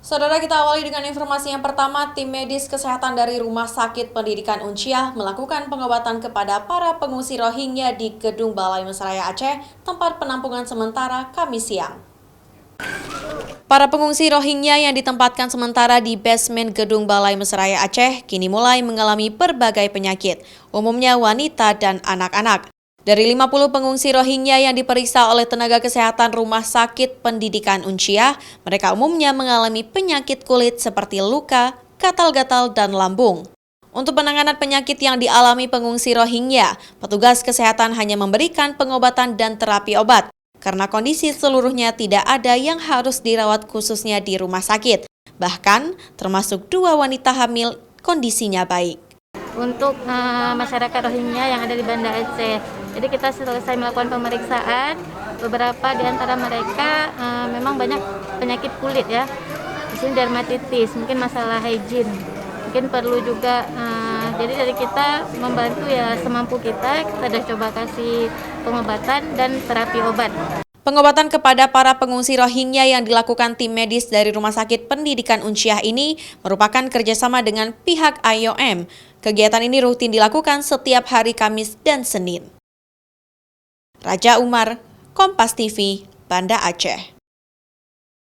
Saudara, kita awali dengan informasi yang pertama. Tim medis kesehatan dari Rumah Sakit Pendidikan Unciah melakukan pengobatan kepada para pengungsi Rohingya di Gedung Balai Mesraya Aceh, tempat penampungan sementara Kamis siang. Para pengungsi Rohingya yang ditempatkan sementara di basement Gedung Balai Mesraya Aceh kini mulai mengalami berbagai penyakit, umumnya wanita dan anak-anak. Dari 50 pengungsi Rohingya yang diperiksa oleh tenaga kesehatan Rumah Sakit Pendidikan Unciah, mereka umumnya mengalami penyakit kulit seperti luka, gatal-gatal, dan lambung. Untuk penanganan penyakit yang dialami pengungsi Rohingya, petugas kesehatan hanya memberikan pengobatan dan terapi obat, karena kondisi seluruhnya tidak ada yang harus dirawat khususnya di rumah sakit. Bahkan, termasuk 2 wanita hamil, kondisinya baik. Untuk masyarakat Rohingya yang ada di Banda Aceh. Jadi kita selesai melakukan pemeriksaan, beberapa di antara mereka memang banyak penyakit kulit ya. Di sini dermatitis, mungkin masalah hygiene. Mungkin perlu juga jadi dari kita membantu ya semampu kita sudah coba kasih pengobatan dan terapi obat. Pengobatan kepada para pengungsi Rohingya yang dilakukan tim medis dari Rumah Sakit Pendidikan Unciah ini merupakan kerjasama dengan pihak IOM. Kegiatan ini rutin dilakukan setiap hari Kamis dan Senin. Raja Umar, Kompas TV, Banda Aceh.